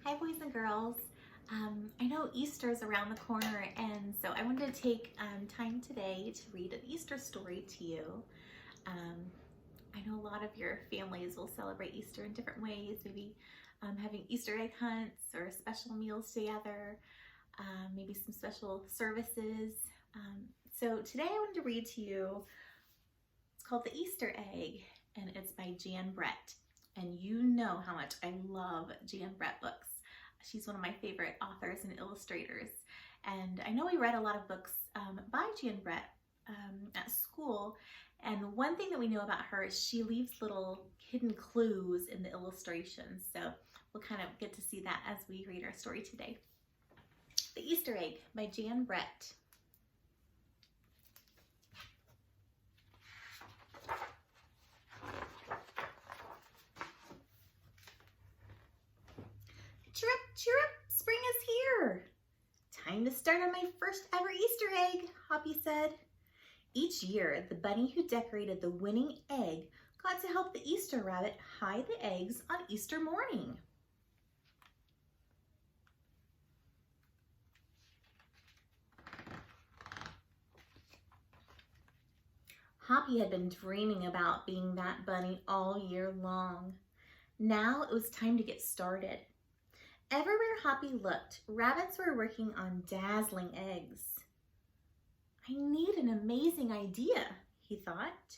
Hi boys and girls. I know Easter is around the corner, and so I wanted to take time today to read an Easter story to you. Um, I know a lot of your families will celebrate Easter in different ways, maybe having Easter egg hunts or special meals together, maybe some special services. So today I wanted to read to you, it's called The Easter Egg, and it's by Jan Brett. And you know how much I love Jan Brett books. She's one of my favorite authors and illustrators. And I know we read a lot of books by Jan Brett at school. And one thing that we know about her is she leaves little hidden clues in the illustrations. So we'll kind of get to see that as we read our story today. The Easter Egg by Jan Brett. Cheer up, cheer up, spring is here. Time to start on my first ever Easter egg, Hoppy said. Each year, the bunny who decorated the winning egg got to help the Easter rabbit hide the eggs on Easter morning. Hoppy had been dreaming about being that bunny all year long. Now it was time to get started. Everywhere Hoppy looked, rabbits were working on dazzling eggs. I need an amazing idea, he thought.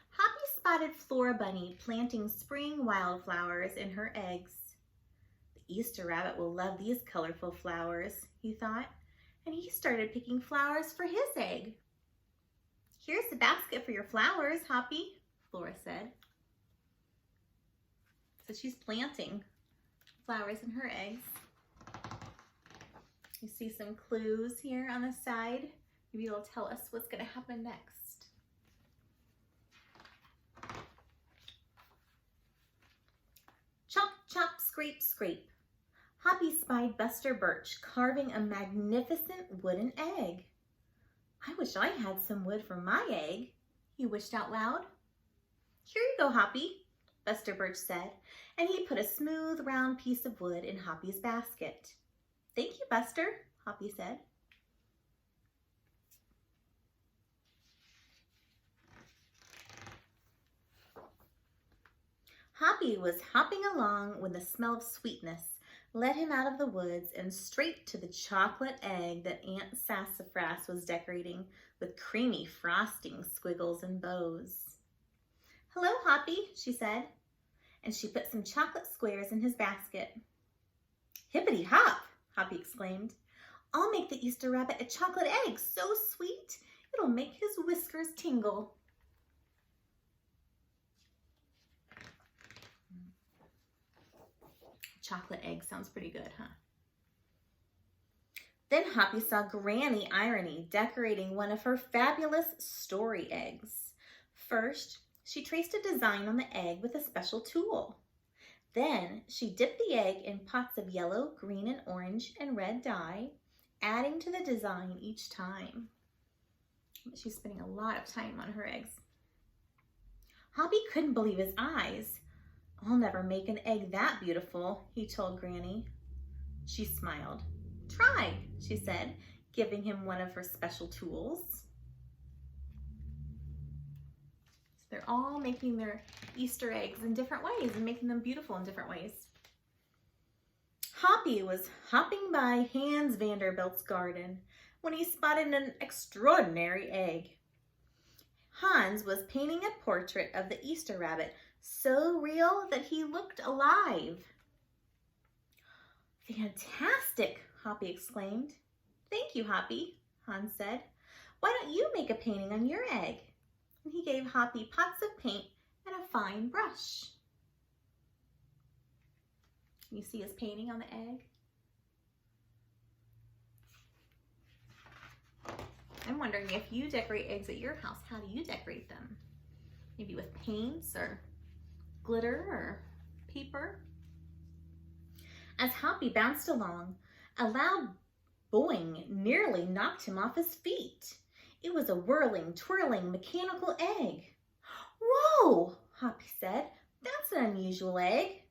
Hoppy spotted Flora Bunny planting spring wildflowers in her eggs. The Easter rabbit will love these colorful flowers, he thought, and he started picking flowers for his egg. Here's the basket for your flowers, Hoppy, Flora said. So she's planting flowers in her eggs. You see some clues here on the side. Maybe it'll tell us what's going to happen next. Chop, chop, scrape, scrape. Hoppy spied Buster Birch carving a magnificent wooden egg. I wish I had some wood for my egg, he wished out loud. Here you go, Hoppy, Buster Birch said, and he put a smooth, round piece of wood in Hoppy's basket. Thank you, Buster, Hoppy said. Hoppy was hopping along when the smell of sweetness led him out of the woods and straight to the chocolate egg that Aunt Sassafras was decorating with creamy frosting, squiggles, and bows. Hello, Hoppy, she said, and she put some chocolate squares in his basket. Hippity hop, Hoppy exclaimed. I'll make the Easter rabbit a chocolate egg so sweet it'll make his whiskers tingle. Chocolate egg sounds pretty good, huh? Then Hoppy saw Granny Irony decorating one of her fabulous story eggs. First, she traced a design on the egg with a special tool. Then she dipped the egg in pots of yellow, green, and orange and red dye, adding to the design each time. She's spending a lot of time on her eggs. Hoppy couldn't believe his eyes. I'll never make an egg that beautiful, he told Granny. She smiled. Try, she said, giving him one of her special tools. So they're all making their Easter eggs in different ways and making them beautiful in different ways. Hoppy was hopping by Hans Vanderbilt's garden when he spotted an extraordinary egg. Hans was painting a portrait of the Easter rabbit so real that he looked alive. Fantastic, Hoppy exclaimed. Thank you, Hoppy, Hans said. Why don't you make a painting on your egg? And he gave Hoppy pots of paint and a fine brush. You see his painting on the egg? I'm wondering if you decorate eggs at your house, how do you decorate them? Maybe with paints or glitter or paper? As Hoppy bounced along, a loud boing nearly knocked him off his feet. It was a whirling, twirling, mechanical egg. Whoa, Hoppy said. That's an unusual egg.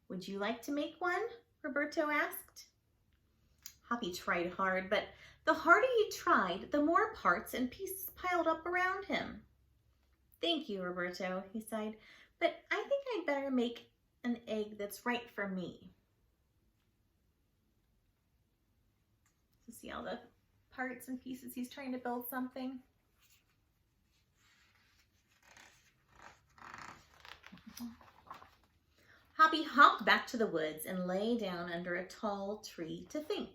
Would you like to make one? Roberto asked. Hoppy tried hard, but the harder he tried, the more parts and pieces piled up around him. Thank you, Roberto, he sighed, but I think I'd better make an egg that's right for me. So see all the parts and pieces, he's trying to build something. Hoppy hopped back to the woods and lay down under a tall tree to think.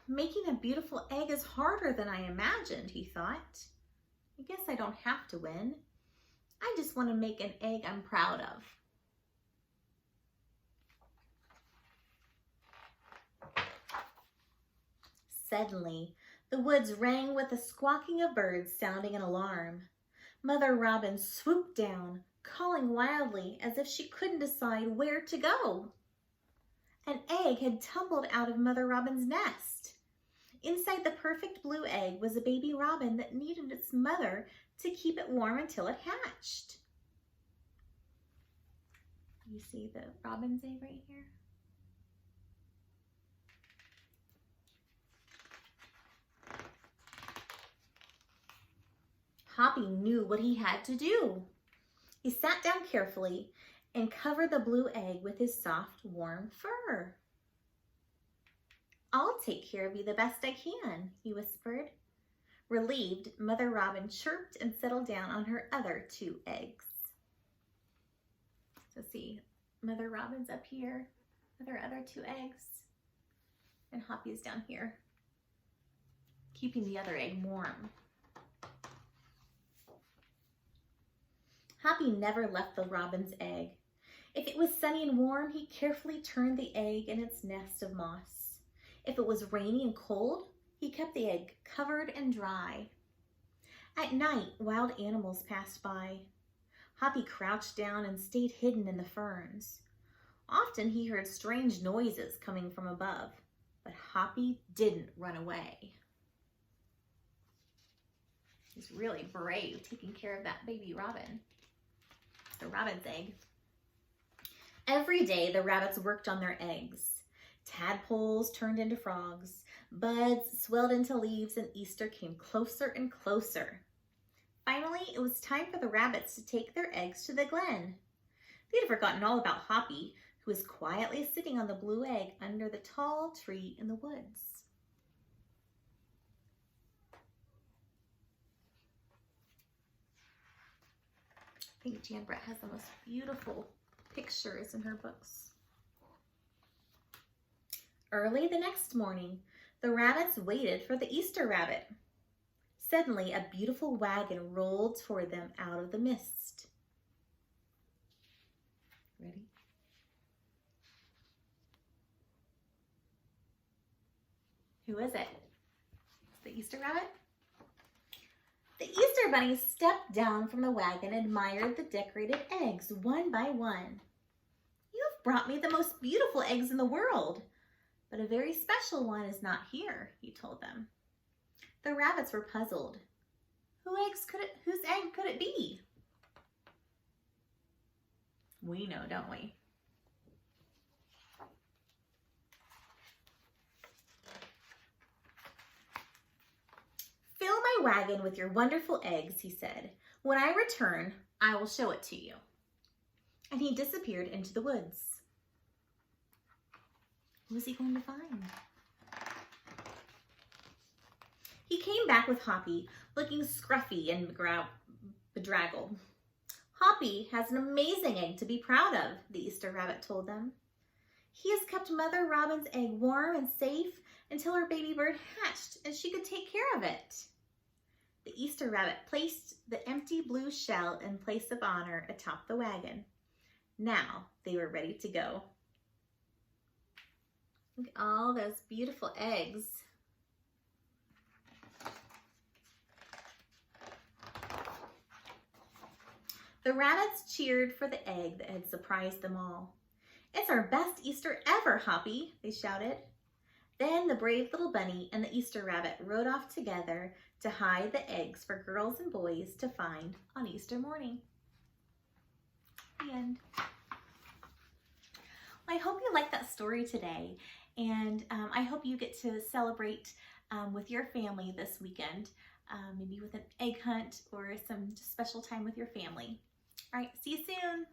Making a beautiful egg is harder than I imagined, he thought. I guess I don't have to win. I just want to make an egg I'm proud of. Suddenly, the woods rang with the squawking of birds sounding an alarm. Mother Robin swooped down, calling wildly as if she couldn't decide where to go. An egg had tumbled out of Mother Robin's nest. Inside the perfect blue egg was a baby robin that needed its mother to keep it warm until it hatched. You see the robin's egg right here? Hoppy knew what he had to do. He sat down carefully and covered the blue egg with his soft, warm fur. I'll take care of you the best I can, he whispered. Relieved, Mother Robin chirped and settled down on her other 2 eggs. So see, Mother Robin's up here with her other 2 eggs, and Hoppy's down here, keeping the other egg warm. Hoppy never left the robin's egg. If it was sunny and warm, he carefully turned the egg in its nest of moss. If it was rainy and cold, he kept the egg covered and dry. At night, wild animals passed by. Hoppy crouched down and stayed hidden in the ferns. Often he heard strange noises coming from above, but Hoppy didn't run away. He's really brave, taking care of that baby robin. The robin's egg. Every day, the rabbits worked on their eggs. Tadpoles turned into frogs, buds swelled into leaves, and Easter came closer and closer. Finally, it was time for the rabbits to take their eggs to the glen. They had forgotten all about Hoppy, who was quietly sitting on the blue egg under the tall tree in the woods. I think Jan Brett has the most beautiful pictures in her books. Early the next morning, the rabbits waited for the Easter rabbit. Suddenly, a beautiful wagon rolled toward them out of the mist. Ready? Who is it? It's the Easter rabbit? The Easter bunny stepped down from the wagon and admired the decorated eggs one by one. You've brought me the most beautiful eggs in the world, but a very special one is not here, he told them. The rabbits were puzzled. Whose egg could it be? We know, don't we? Fill my wagon with your wonderful eggs, he said. When I return, I will show it to you. And he disappeared into the woods. Who was he going to find? He came back with Hoppy, looking scruffy and bedraggled. Hoppy has an amazing egg to be proud of, the Easter rabbit told them. He has kept Mother Robin's egg warm and safe until her baby bird hatched and she could take care of it. The Easter rabbit placed the empty blue shell in place of honor atop the wagon. Now they were ready to go. Look at all those beautiful eggs. The rabbits cheered for the egg that had surprised them all. It's our best Easter ever, Hoppy, they shouted. Then the brave little bunny and the Easter rabbit rode off together to hide the eggs for girls and boys to find on Easter morning. The end. I hope you like that story today, and I hope you get to celebrate with your family this weekend, maybe with an egg hunt or some special time with your family. All right, see you soon.